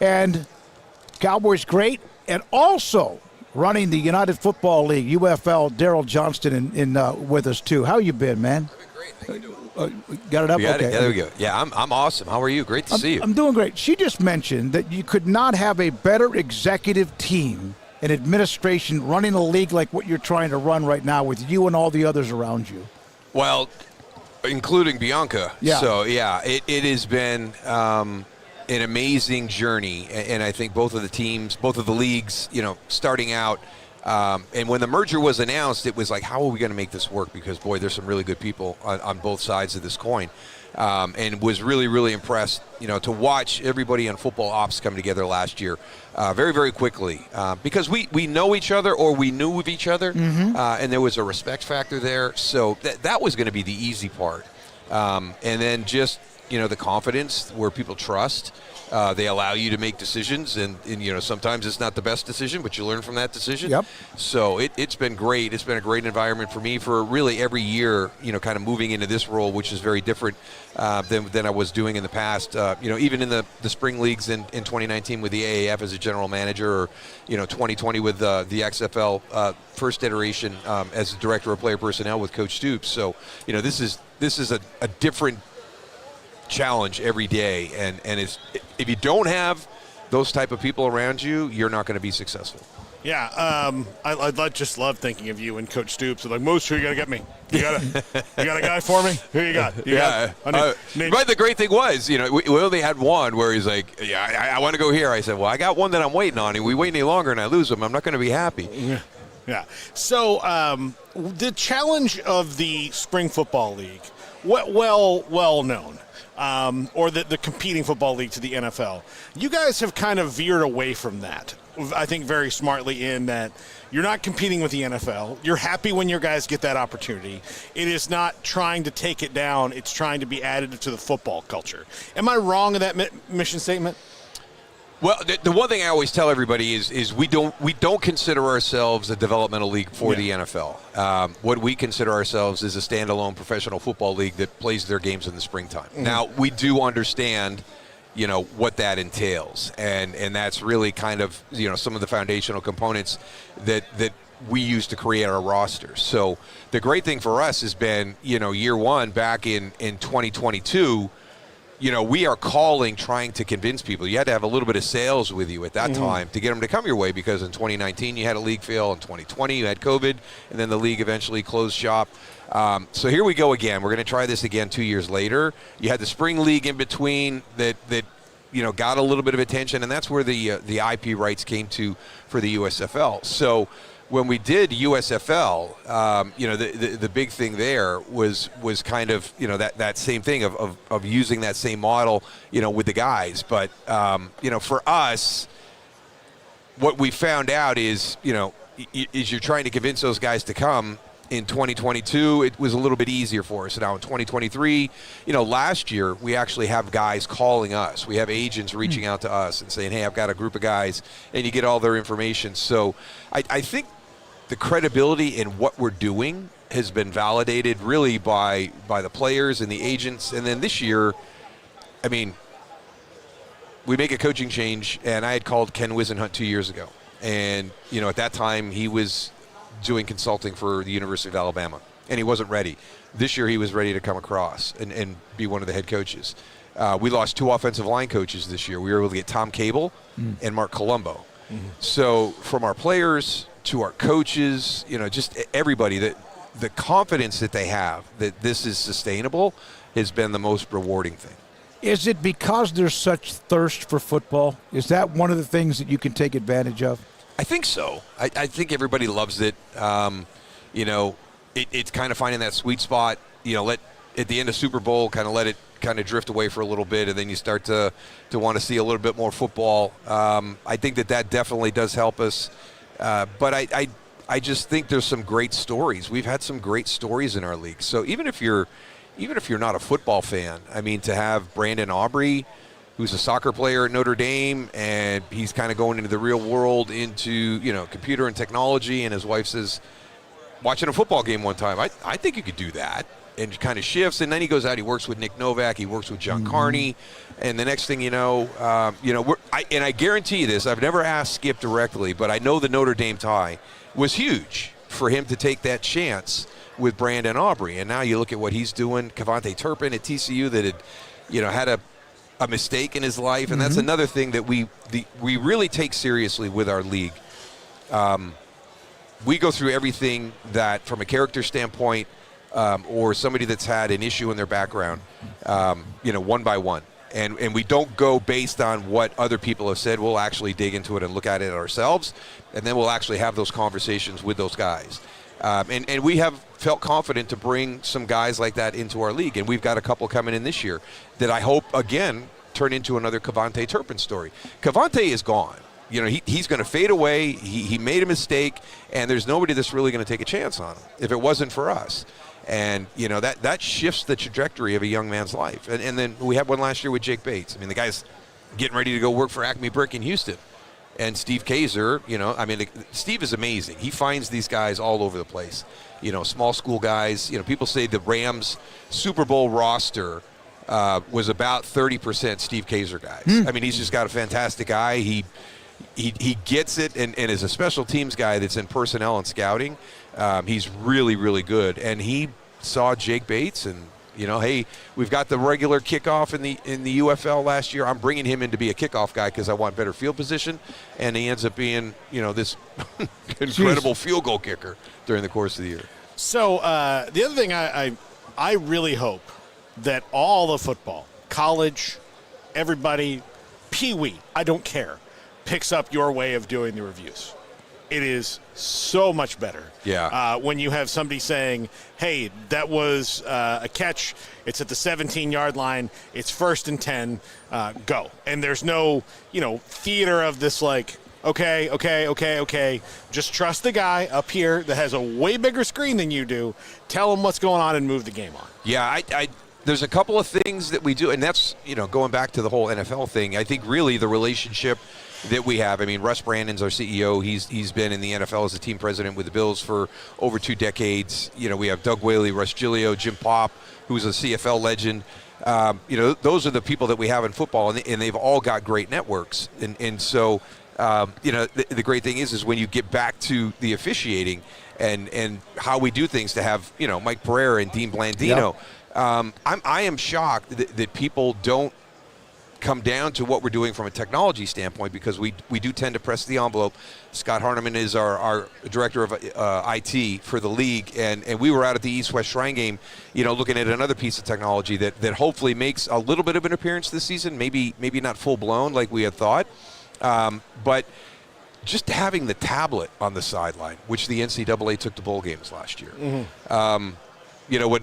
And Cowboys great, and also running the United Football League, USFL, Daryl Johnston with us too. How you been, man? I've been great. How you doing? Got it up? Okay. Yeah, there we go. Yeah, I'm awesome. How are you? Great to see you. I'm doing great. She just mentioned that you could not have a better executive team and administration running a league like what you're trying to run right now with you and all the others around you. Well, including Bianca. Yeah. So, yeah, it has been an amazing journey. And I think both of the teams, both of the leagues, starting out, and when the merger was announced, it was like, how are we going to make this work? Because, boy, there's some really good people on both sides of this coin. And was really, really impressed, to watch everybody on football ops come together last year very, very quickly. Because we know each other, or we knew of each other, and there was a respect factor there. So that was going to be the easy part. And then just, the confidence where people trust. They allow you to make decisions, and sometimes it's not the best decision, but you learn from that decision. Yep. So it's been great. It's been a great environment for me for really every year, kind of moving into this role, which is very different than I was doing in the past. Even in the spring leagues in 2019 with the AAF as a general manager, or 2020 with the XFL first iteration as a director of player personnel with Coach Stoops. So this is a different challenge every day, and it's, if you don't have those type of people around you, you're not going to be successful. Yeah, I just love thinking of you and Coach Stoops. Like, Moose, who you got to get me? You got a guy for me? Who you got? But the great thing was, we only had one where he's like, I want to go here. I said, well, I got one that I'm waiting on, and we wait any longer and I lose him, I'm not going to be happy. Yeah. So the challenge of the Spring Football League, well known. Or the competing football league to the NFL. You guys have kind of veered away from that, I think very smartly, in that you're not competing with the NFL. You're happy when your guys get that opportunity. It is not trying to take it down. It's trying to be additive to the football culture. Am I wrong in that mission statement? Well, the one thing I always tell everybody is we don't consider ourselves a developmental league for the NFL. What we consider ourselves is a standalone professional football league that plays their games in the springtime. Now, we do understand, what that entails, and that's really kind of some of the foundational components that we use to create our rosters. So the great thing for us has been, year one back in 2022. We are trying to convince people. You had to have a little bit of sales with you at that time to get them to come your way, because in 2019 you had a league fail, in 2020 you had COVID, and then the league eventually closed shop. So here we go again. We're going to try this again 2 years later. You had the spring league in between that got a little bit of attention, and that's where the IP rights came to for the USFL. So when we did USFL, the big thing there was kind of that same thing of using that same model with the guys. But for us, what we found out is you're trying to convince those guys to come. In 2022, it was a little bit easier for us. Now in 2023, last year we actually have guys calling us. We have agents reaching out to us and saying, hey, I've got a group of guys, and you get all their information. So I think the credibility in what we're doing has been validated really by the players and the agents. And then this year, we make a coaching change, and I had called Ken Wisenhunt 2 years ago. And, at that time he was doing consulting for the University of Alabama, and he wasn't ready. This year he was ready to come across and be one of the head coaches. We lost 2 offensive line coaches this year. We were able to get Tom Cable and Mark Colombo. So from our players to our coaches, just everybody, the confidence that they have that this is sustainable has been the most rewarding thing. Is it because there's such thirst for football? Is that one of the things that you can take advantage of? I think so. I think everybody loves it. It's kind of finding that sweet spot. At the end of Super Bowl, let it drift away for a little bit, and then you start to want to see a little bit more football. I think that definitely does help us. But I just think there's some great stories. We've had some great stories in our league. So even if you're not a football fan, to have Brandon Aubrey, who's a soccer player at Notre Dame, and he's kind of going into the real world, into computer and technology, and his wife says, watching a football game one time, I think you could do that. and kind of shifts, and then he goes out. He works with Nick Novak. He works with John Carney, and the next thing you know, I guarantee you this. I've never asked Skip directly, but I know the Notre Dame tie was huge for him to take that chance with Brandon Aubrey, and now you look at what he's doing. Cavante Turpin at TCU that had a mistake in his life, and that's another thing that we really take seriously with our league. We go through everything that, from a character standpoint, or somebody that's had an issue in their background, one by one. And we don't go based on what other people have said. We'll actually dig into it and look at it ourselves, and then we'll actually have those conversations with those guys. And we have felt confident to bring some guys like that into our league, and we've got a couple coming in this year that I hope, again, turn into another Cavante Turpin story. Cavante is gone. He's going to fade away. He made a mistake, and there's nobody that's really going to take a chance on him if it wasn't for us. And, that shifts the trajectory of a young man's life. And then we had one last year with Jake Bates. I mean, the guy's getting ready to go work for Acme Brick in Houston. And Steve Kaiser, Steve is amazing. He finds these guys all over the place. Small school guys. People say the Rams Super Bowl roster was about 30% Steve Kaiser guys. I mean, he's just got a fantastic eye. He gets it, and is a special teams guy that's in personnel and scouting. He's really, really good. And he saw Jake Bates, and hey, we've got the regular kickoff in the UFL last year. I'm bringing him in to be a kickoff guy because I want better field position, and he ends up being this incredible field goal kicker during the course of the year. So the other thing I really hope that all the football, college, everybody, Pee-wee, I don't care, picks up your way of doing the reviews. It is so much better. Yeah. When you have somebody saying, hey, that was a catch. It's at the 17-yard line. It's 1st and 10. Go. And there's no, theater of this okay. Just trust the guy up here that has a way bigger screen than you do. Tell him what's going on and move the game on. Yeah, there's a couple of things that we do, and that's, going back to the whole NFL thing. I think really the relationship that we have. I mean, Russ Brandon's our CEO. He's been in the NFL as a team president with the Bills for over 2 decades. We have Doug Whaley, Russ Giglio, Jim Pop, who's a CFL legend. Those are the people that we have in football, and they've all got great networks. And so, the great thing is when you get back to the officiating and how we do things to have, Mike Pereira and Dean Blandino. Yep. I am shocked that people don't come down to what we're doing from a technology standpoint, because we do tend to press the envelope. Scott Harneman is our director of IT for the league, and we were out at the East-West Shrine game, looking at another piece of technology that hopefully makes a little bit of an appearance this season, maybe not full-blown like we had thought, but just having the tablet on the sideline, which the NCAA took to bowl games last year. Mm-hmm.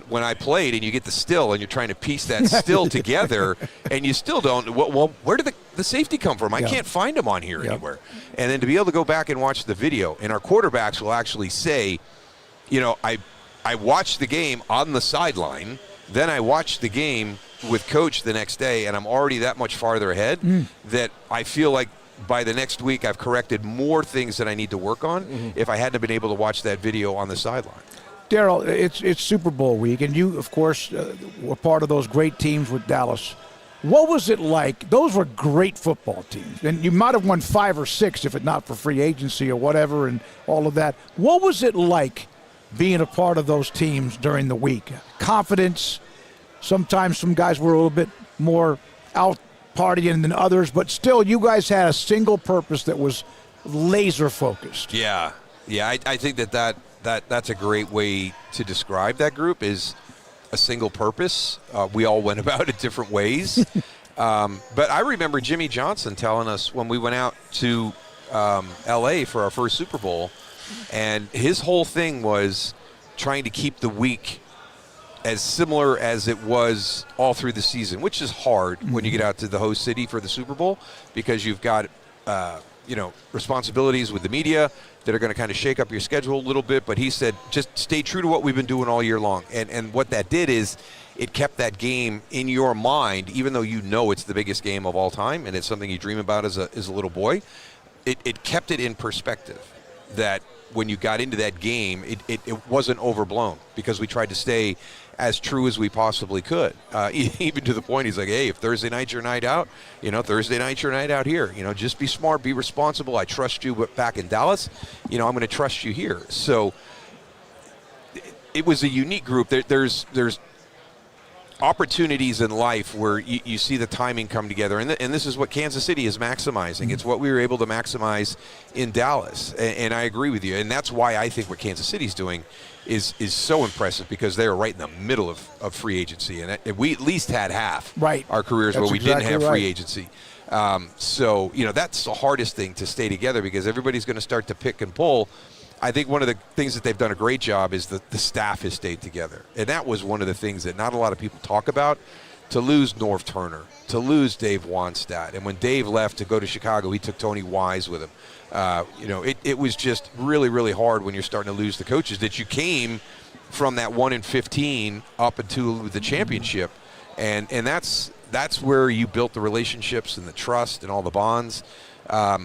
When I played and you get the still and you're trying to piece that still together and you still don't, well, where did the safety come from? I can't find him on here anywhere. And then to be able to go back and watch the video, and our quarterbacks will actually say, I watched the game on the sideline, then I watched the game with coach the next day, and I'm already that much farther ahead that I feel like by the next week I've corrected more things that I need to work on if I hadn't been able to watch that video on the sideline. Daryl, it's Super Bowl week, and you, of course, were part of those great teams with Dallas. What was it like? Those were great football teams, and you might have won 5 or 6 if it not for free agency or whatever and all of that. What was it like being a part of those teams during the week? Confidence. Sometimes some guys were a little bit more out partying than others, but still you guys had a single purpose that was laser focused. Yeah, I think that's a great way to describe that group, is a single purpose. We all went about it different ways. But I remember Jimmy Johnston telling us when we went out to L.A. for our first Super Bowl, and his whole thing was trying to keep the week as similar as it was all through the season, which is hard when you get out to the host city for the Super Bowl, because you've got responsibilities with the media that are going to kind of shake up your schedule a little bit. But he said, just stay true to what we've been doing all year long. And what that did is it kept that game in your mind, even though it's the biggest game of all time and it's something you dream about as a little boy. It kept it in perspective, that when you got into that game, it wasn't overblown, because we tried to stay as true as we possibly could. Even to the point he's like, hey, if Thursday night's your night out, Thursday night's your night out here. Just be smart, be responsible. I trust you back in Dallas. I'm going to trust you here. So it was a unique group. There's opportunities in life where you see the timing come together, and this is what Kansas City is maximizing. It's what we were able to maximize in Dallas, and I agree with you, and that's why I think what Kansas City's doing is so impressive, because they are right in the middle of free agency, and we at least had half our careers where we didn't have free agency. So that's the hardest thing, to stay together, because everybody's going to start to pick and pull. I think one of the things that they've done a great job is the staff has stayed together. And that was one of the things that not a lot of people talk about. To lose Norv Turner, to lose Dave Wanstadt. And when Dave left to go to Chicago, he took Tony Wise with him. It was just really, really hard when you're starting to lose the coaches that you came from that 1-15 up into the championship. And that's where you built the relationships and the trust and all the bonds.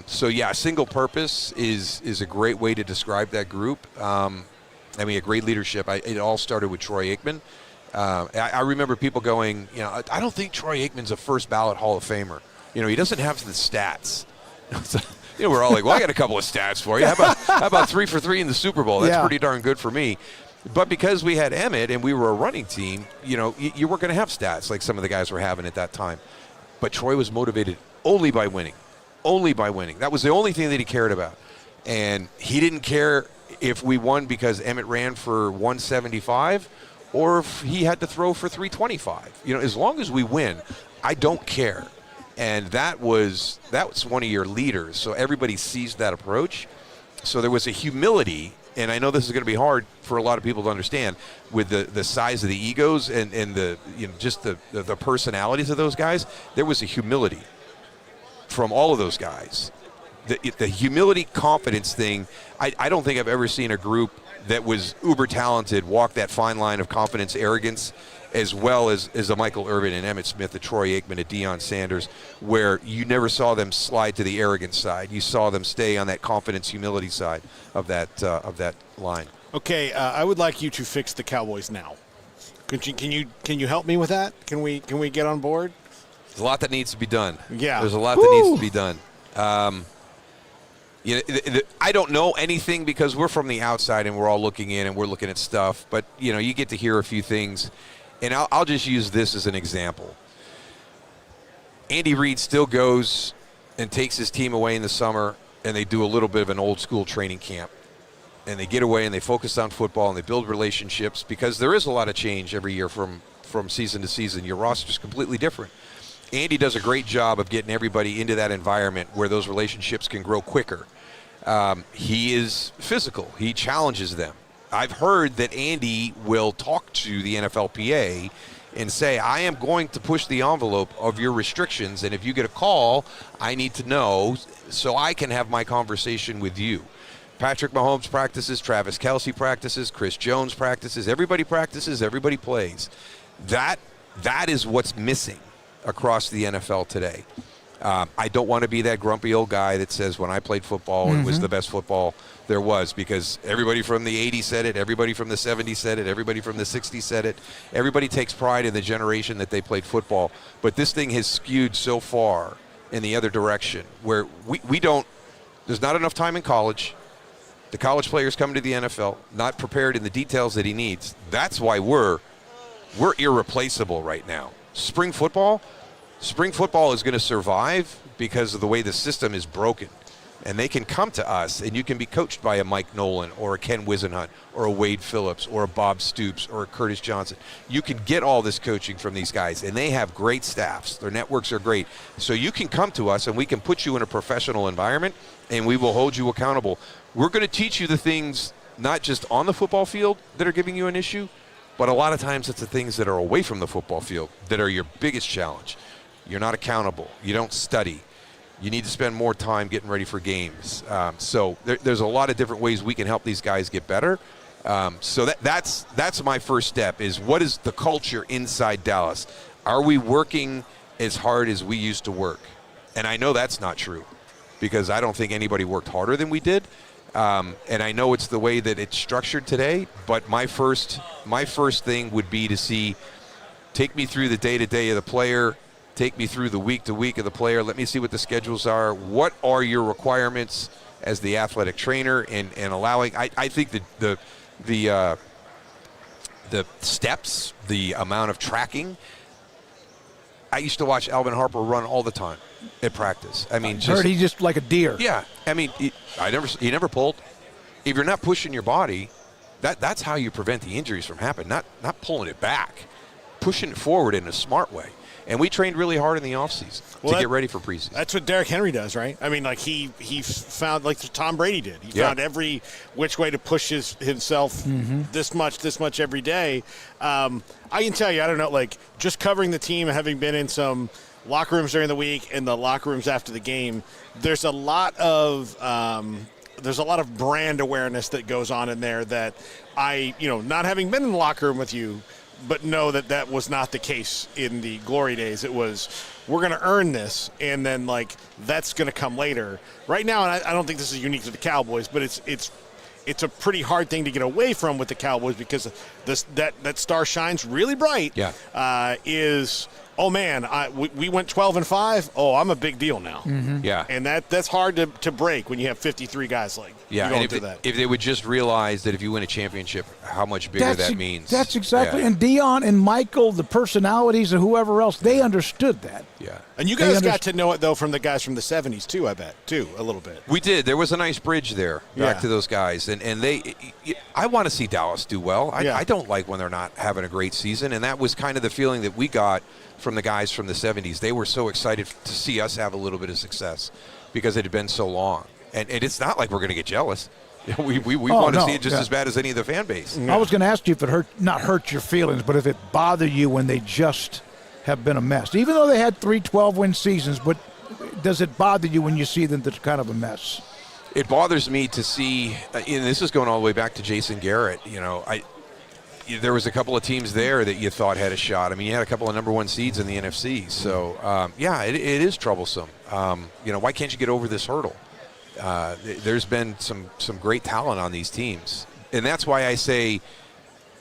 Single purpose is a great way to describe that group. A great leadership. It all started with Troy Aikman. I remember people going, I don't think Troy Aikman's a first ballot Hall of Famer. He doesn't have the stats. We're all like, well, I got a couple of stats for you. How about 3 for 3 in the Super Bowl? That's pretty darn good for me. But because we had Emmett and we were a running team, you weren't going to have stats like some of the guys were having at that time. But Troy was motivated only by winning. Only by winning. That was the only thing that he cared about. And he didn't care if we won because Emmett ran for 175 or if he had to throw for 325. As long as we win, I don't care. And that was one of your leaders. So everybody sees that approach. So there was a humility, and I know this is going to be hard for a lot of people to understand, with the size of the egos and the just the personalities of those guys. There was a humility from all of those guys. The humility, confidence thing, I don't think I've ever seen a group that was uber talented walk that fine line of confidence, arrogance, as well as a Michael Irvin and Emmitt Smith, a Troy Aikman, a Deion Sanders, where you never saw them slide to the arrogance side. You saw them stay on that confidence, humility side of that line. Okay, I would like you to fix the Cowboys now. Can you help me with that? Can we get on board? There's a lot that needs to be done. Yeah. There's a lot that needs to be done. I don't know anything because we're from the outside and we're all looking in and we're looking at stuff. But, you get to hear a few things. And I'll just use this as an example. Andy Reid still goes and takes his team away in the summer, and they do a little bit of an old school training camp. And they get away and they focus on football and they build relationships, because there is a lot of change every year from season to season. Your roster's completely different. Andy does a great job of getting everybody into that environment where those relationships can grow quicker. He is physical. He challenges them. I've heard that Andy will talk to the NFLPA and say, I am going to push the envelope of your restrictions, and if you get a call, I need to know so I can have my conversation with you. Patrick Mahomes practices, Travis Kelce practices, Chris Jones practices, everybody plays. That is what's missing across the NFL today. I don't want to be that grumpy old guy that says when I played football, it was the best football there was, because everybody from the 80s said it, everybody from the 70s said it, everybody from the 60s said it. Everybody takes pride in the generation that they played football. But this thing has skewed so far in the other direction where we don't, there's not enough time in college. The college players come to the NFL, not prepared in the details that he needs. That's why we're irreplaceable right now. Spring football is going to survive because of the way the system is broken. And they can come to us, and you can be coached by a Mike Nolan or a Ken Wisenhunt or a Wade Phillips or a Bob Stoops or a Curtis Johnson. You can get all this coaching from these guys, and they have great staffs. Their networks are great. So you can come to us, and we can put you in a professional environment, and we will hold you accountable. We're going to teach you the things not just on the football field that are giving you an issue, but a lot of times it's the things that are away from the football field that are your biggest challenge. You're not accountable. You don't study. You need to spend more time getting ready for games. So there's a lot of different ways we can help these guys get better. So that's my first step, is what is the culture inside Dallas? Are we working as hard as we used to work? And I know that's not true, because I don't think anybody worked harder than we did. And I know it's the way that it's structured today, but my first thing would be to take me through the day-to-day of the player, take me through the week-to-week of the player, let me see what the schedules are, what are your requirements as the athletic trainer, and allowing, I think the steps, the amount of tracking. I used to watch Alvin Harper run all the time at practice. I mean, heard he's just like a deer. Yeah, I mean, he never pulled. If you're not pushing your body, that's how you prevent the injuries from happening. Not pulling it back, pushing it forward in a smart way. And we trained really hard in the offseason to get ready for preseason. That's what Derrick Henry does, right? I mean, like he found, like Tom Brady did. He found every which way to push himself this much every day. I can tell you, I don't know, like just covering the team, having been in some locker rooms during the week and the locker rooms after the game, there's a lot of brand awareness that goes on in there that not having been in the locker room with you, but know that was not the case in the glory days. It was, we're going to earn this, and then, like, that's going to come later. Right now, and I don't think this is unique to the Cowboys, but it's a pretty hard thing to get away from with the Cowboys because that star shines really bright. Yeah. Oh, man, we went 12-5. Oh, I'm a big deal now. Mm-hmm. Yeah. And that's hard to break when you have 53 guys like going through that. If they would just realize that if you win a championship, how much bigger that means. That's exactly. Yeah. And Dion and Michael, the personalities and whoever else, they understood that. Yeah. And you guys got to know it, though, from the guys from the 70s, too, I bet, too, a little bit. We did. There was a nice bridge there back to those guys. And I want to see Dallas do well. I don't like when they're not having a great season, and that was kind of the feeling that we got from the guys from the 70s. They were so excited to see us have a little bit of success because it had been so long. And it's not like we're going to get jealous. We want to see it just as bad as any of the fan base. I was going to ask you if it not hurt your feelings, but if it bothered you when they just have been a mess. Even though they had 3 12-win seasons, but does it bother you when you see them that's kind of a mess? It bothers me to see, and this is going all the way back to Jason Garrett. There was a couple of teams there that you thought had a shot. I mean, you had a couple of number 1 seeds in the NFC. So, it is troublesome. Why can't you get over this hurdle? There's been some great talent on these teams. And that's why I say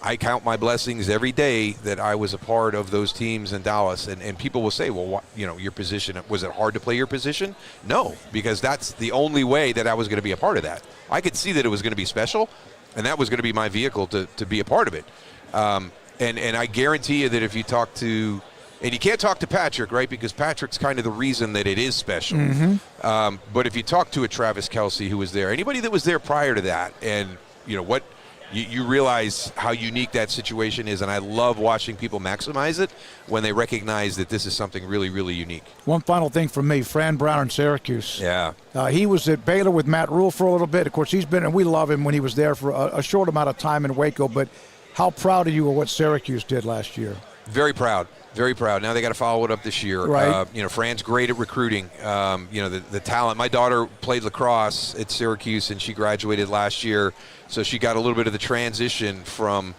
I count my blessings every day that I was a part of those teams in Dallas. And people will say, well, your position, was it hard to play your position? No, because that's the only way that I was going to be a part of that. I could see that it was going to be special, and that was going to be my vehicle to be a part of it. And I guarantee you that if you talk to – and you can't talk to Patrick, right, because Patrick's kind of the reason that it is special. Mm-hmm. But if you talk to a Travis Kelce who was there, anybody that was there prior to that, and what you realize how unique that situation is, and I love watching people maximize it when they recognize that this is something really, really unique. One final thing from me, Fran Brown in Syracuse. Yeah. He was at Baylor with Matt Rule for a little bit. Of course, he's been, and we love him when he was there for a short amount of time in Waco, but how proud are you of what Syracuse did last year? Very proud. Very proud. Now they got to follow it up this year. Right. Fran's great at recruiting. The talent. My daughter played lacrosse at Syracuse, and she graduated last year, so she got a little bit of the transition from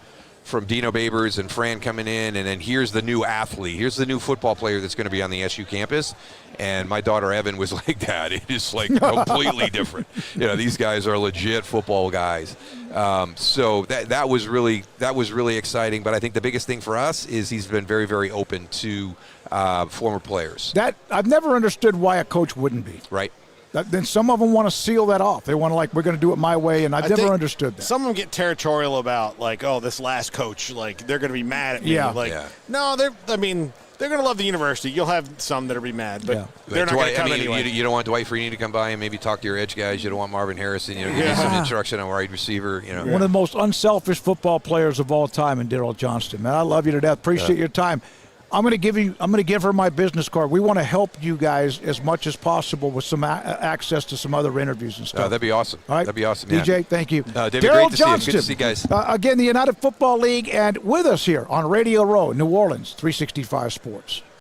Dino Babers and Fran coming in, and then here's the new athlete. Here's the new football player that's going to be on the SU campus. And my daughter Evan was like that. It is like completely different. These guys are legit football guys. So that was really exciting. But I think the biggest thing for us is he's been very, very open to former players. That I've never understood why a coach wouldn't be. Right. Then some of them want to seal that off. They want to we're going to do it my way, and I've never understood that. Some of them get territorial about this last coach, they're going to be mad at me. Yeah. No, they're going to love the university. You'll have some that'll be mad, but they're not going to come anyway. You don't want Dwight Freeney to come by and maybe talk to your edge guys. You don't want Marvin Harrison. Give you some instruction on wide receiver. One of the most unselfish football players of all time in Daryl Johnston. Man, I love you to death. Appreciate your time. I'm going to give her my business card. We want to help you guys as much as possible with some access to some other interviews and stuff. That'd be awesome. All right? That'd be awesome. DJ, thank you. David, Daryl great to Johnston. see you. Good to see you guys. Again, the United Football League, and with us here on Radio Row, New Orleans, 365 Sports.